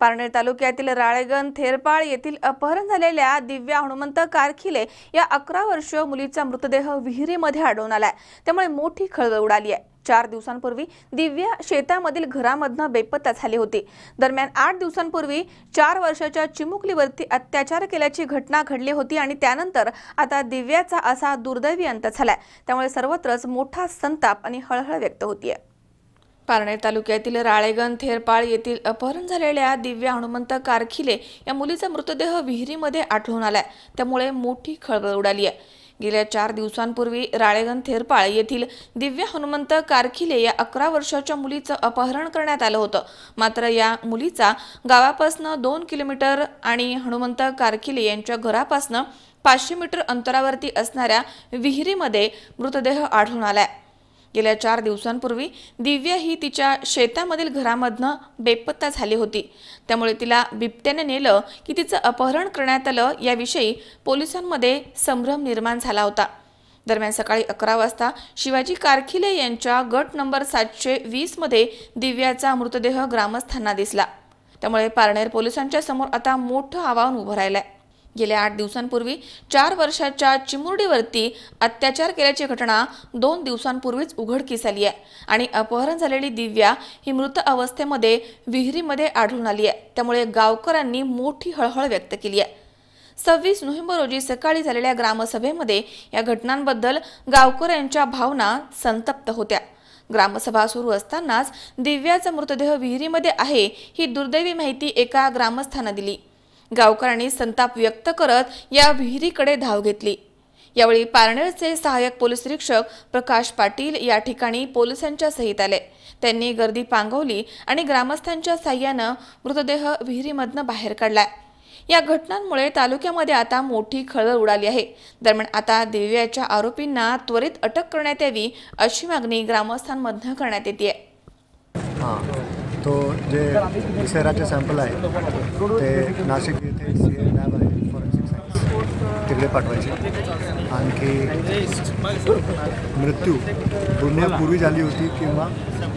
पारनेर तालुक्यातील राळेगण थेरपाळ येथील अपहरण झालेल्या दिव्या हनुमंत कारखिले या 11 वर्षीय मुलीचा मृतदेह विहिरीमध्ये आढळून आलाय। त्यामुळे मोठी खळबळ उडाली आहे। 4 दिवसांपूर्वी दिव्या शेतामधील घरामधून बेपत्ता झाली होती। दरम्यान 8 दिवसांपूर्वी 4 वर्षाच्या चिमुकलीवरती अत्याचार केल्याची घटना घडली होती आणि त्यानंतर आता दिव्याचा असा दुर्दैवी अंत झालाय। त्यामुळे सर्वत्रच मोठा संताप आणि हळहळ व्यक्त होतीये। पारनेर तालुक्यातील राळेगण थेरपाळ येथील अपहरण झालेल्या दिव्या हनुमंत कारखिले या मुलीचा मृतदेह विहिरीमध्ये आढळून आलाय। त्यामुळे मोठी खळबळ उडाली आहे। गेल्या 4 दिवसांपूर्वी राळेगण थेरपाळ येथील दिव्या हनुमंत कारखिले या 11 वर्षाच्या मुलीचं अपहरण करण्यात आलं होतं। मात्र या मुलीचा गावापासून 2 किलोमीटर आणि हनुमंत कारखिले यांच्या घरापासून 500 मीटर अंतरावरती असणाऱ्या विहिरीमध्ये मृतदेह आढळून आलाय। गेल्या 4 दिवसांपूर्वी दिव्या ही तिच्या शेतामधील घरामधनं बेपत्ता झाली होती। त्यामुळे तिला बिबट्याने नेलं की तिचं अपहरण करण्यात आलं याविषयी पोलिसांमध्ये संभ्रम निर्माण झाला होता। दरम्यान सकाळी 11 वाजता शिवाजी कारखिले यांच्या गट नंबर 720 मध्ये दिव्याचा मृतदेह ग्रामस्थांना दिसला। त्यामुळे पारनेर पोलिसांच्या समोर आता मोठं आव्हान उभं राहिलंय। गेल्या 8 दिवसांपूर्वी 4 वर्षाच्या चिमुरडीवरती अत्याचार केल्याची घटना 2 दिवसांपूर्वीच उघडकीस आली आहे आणि अपहरण झालेली दिव्या ही मृत अवस्थेमध्ये विहिरीमध्ये आढळून आली आहे। त्यामुळे गावकऱ्यांनी मोठी हळहळ व्यक्त केली आहे। 26 नोव्हेंबर रोजी सकाळी झालेल्या ग्रामसभेमध्ये या घटनांबद्दल गावकऱ्यांच्या भावना संतप्त होत्या। ग्रामसभा सुरू असतानाच दिव्याचा मृतदेह विहिरीमध्ये आहे ही दुर्दैवी माहिती एका ग्रामस्थानं दिली। गावकऱ्यांनी संताप व्यक्त करत या विहिरीकडे धाव घेतली। यावेळी पारनेरचे सहाय्यक पोलीस निरीक्षक प्रकाश पाटील या ठिकाणी पोलिसांच्या सहित आले। त्यांनी गर्दी पांगवली आणि ग्रामस्थांच्या साह्यानं मृतदेह विहिरीमधनं बाहेर काढलाय। या घटनांमुळे तालुक्यामध्ये आता मोठी खळबळ उडाली आहे। दरम्यान आता दिव्याच्या आरोपींना त्वरित अटक करण्यात यावी अशी मागणी ग्रामस्थांमधनं करण्यात येते। तो जे विसेराचे सॅम्पल आहे ते नाशिक येथे CA लॅब आहे फॉरेन्सिक सायन्स तिकडे पाठवायचे। आणखी मृत्यू बुडण्यापूर्वी झाली होती किंवा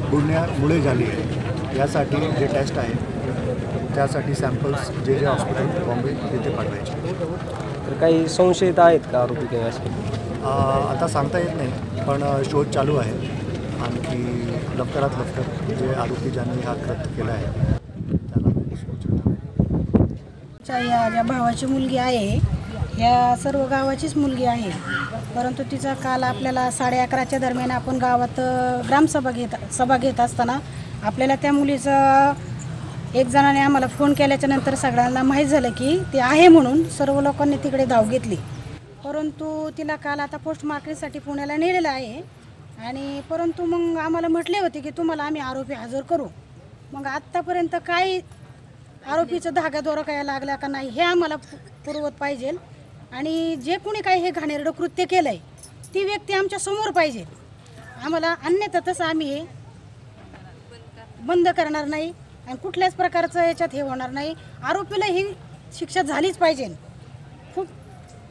बुडण्यामुळे झाली आहे यासाठी जे टेस्ट आहे त्यासाठी सॅम्पल्स जे हॉस्पिटल बॉम्बे येथे पाठवायचे। तर काही संशयित आहेत का आरोपी काही असे? आता सांगता येत नाही, पण शोध चालू आहे। आणखी लवकरात लवकर जे आरोपी ज्यांनी हा कृत्य केला आहे त्याला या भावाची मुलगी आहे, या सर्व गावाचीच मुलगी आहे। परंतु तिचा काल आपल्याला 11:30च्या दरम्यान आपण गावात सभा घेत असताना आपल्याला त्या मुलीचं एक जणाने आम्हाला फोन केल्याच्या नंतर सगळ्यांना माहीत झालं की ती आहे म्हणून सर्व लोकांनी तिकडे धाव घेतली। परंतु तिला काल आता पोस्टमार्टमसाठी पुण्याला नेलेलं आहे आणि परंतु मग आम्हाला म्हटले होते की तुम्हाला आम्ही आरोपी हजर करू। मग आत्तापर्यंत काय आरोपीचं धागादोरा काय लागला का नाही हे आम्हाला पुरवत पाहिजे आणि जे कोणी काही हे घाणेरडं कृत्य केलं आहे ती व्यक्ती आमच्या समोर पाहिजे। आम्हाला अन्यथा तसं आम्ही हे बंद करणार नाही आणि कुठल्याच प्रकारचं याच्यात हे होणार नाही। आरोपीला ही शिक्षा झालीच पाहिजे। खूप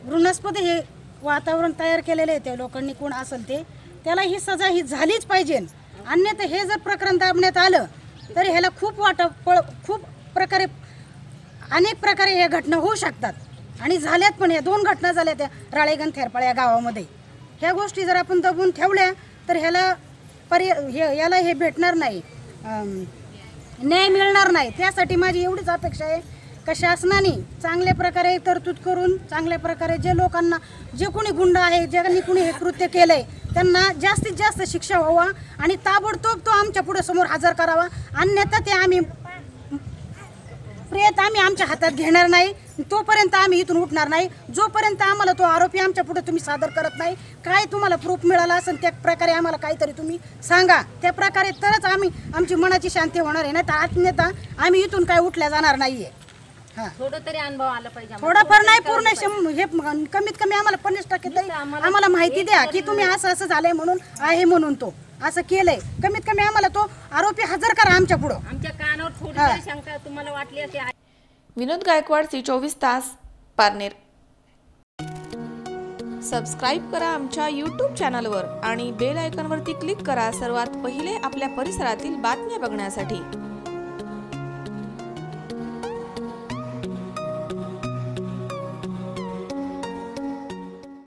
घृणास्पद हे वातावरण तयार केलेलं आहे त्या लोकांनी, कोण असेल ते त्याला ही सजा ही झालीच पाहिजे। अन्यथा हे जर प्रकरण दाबण्यात आलं तर ह्याला खूप प्रकारे अनेक प्रकारे ह्या घटना होऊ शकतात आणि झाल्यात पण। ह्या 2 घटना झाल्या त्या राळेगण थेरपाळ या गावामध्ये। ह्या गोष्टी जर आपण दबून ठेवल्या तर याला हे भेटणार नाही, न्याय मिळणार नाही। त्यासाठी माझी एवढीच अपेक्षा आहे का शासनाने चांगल्या प्रकारे तरतूद करून चांगल्या प्रकारे जे लोकांना जे कोणी गुंड आहे ज्यांनी कोणी हे कृत्य केलंय त्यांना जास्तीत जास्त शिक्षा व्हावा आणि ताबडतोब तो आमच्या पुढे समोर हजर करावा। अन्यथा ते आम्ही आमच्या हातात घेणार नाही, तोपर्यंत आम्ही इथून उठणार नाही जोपर्यंत आम्हाला तो आरोपी आमच्या पुढे तुम्ही सादर करत नाही। काय तुम्हाला प्रूफ मिळाला असेल त्या प्रकारे आम्हाला काहीतरी तुम्ही सांगा, त्या प्रकारे तरच आमची मनाची शांती होणार आहे। नाही तर अन्यथा आम्ही इथून काय उठल्या जाणार नाहीये। थोडं तरी अनुभव आला पाहिजे, थोडाफार नाही पूर्ण हे कमीत कमी आम्हाला 50% तरी आम्हाला माहिती द्या की तुम्ही असं झालंय म्हणून आहे म्हणून तो असं केलंय। कमीत कमी आम्हाला तो आरोपी हजर करा आमच्या पुढे। आमच्या कानावर थोडी शंका तुम्हाला वाटली असे। विनोद गायकवाड, C24 तास, पारनेर। सबस्क्राईब करा आमच्या YouTube चॅनलवर आणि बेल आयकॉनवरती क्लिक करा सर्वात पहिले आपल्या परिसरातील बातम्या बघण्यासाठी।